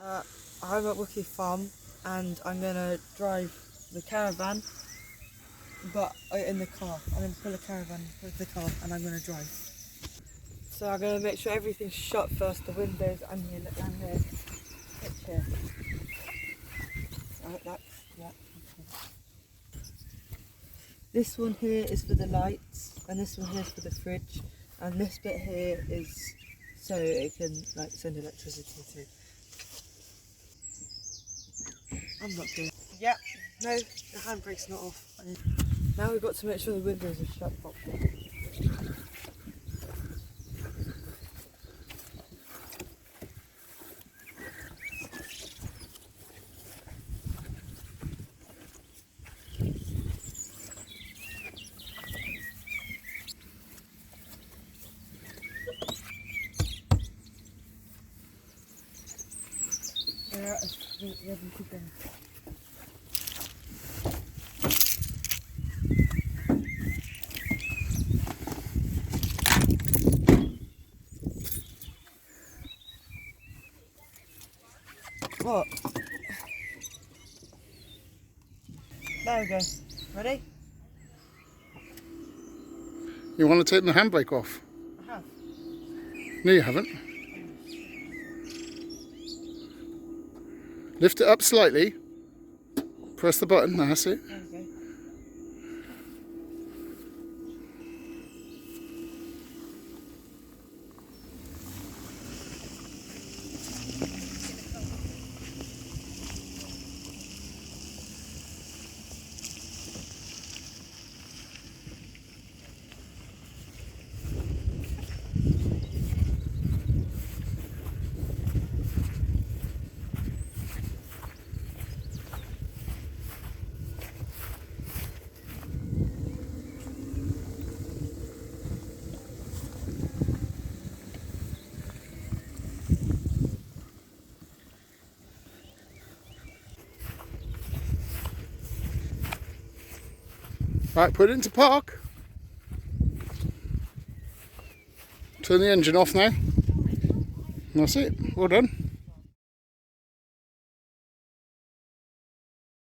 I'm at Wookie Farm and I'm going to drive the caravan, but in the car. I'm going to pull a caravan with the car and I'm going to drive. So I'm going to make sure everything's shut first, the windows and here, look down here, pitch here. Right, that's, yeah. Okay. This one here is for the lights and this one here is for the fridge and this bit here is so it can like send electricity to. I'm not doing it. Yep, no, the handbrake's not off. Now we've got to make sure the windows are shut properly. They're ready to go. What? There we go. Ready? You want to take the handbrake off? I have. No, you haven't. Lift it up slightly. Press the button, that's it. There we go. Right, put it into park. Turn the engine off now. That's it, well done.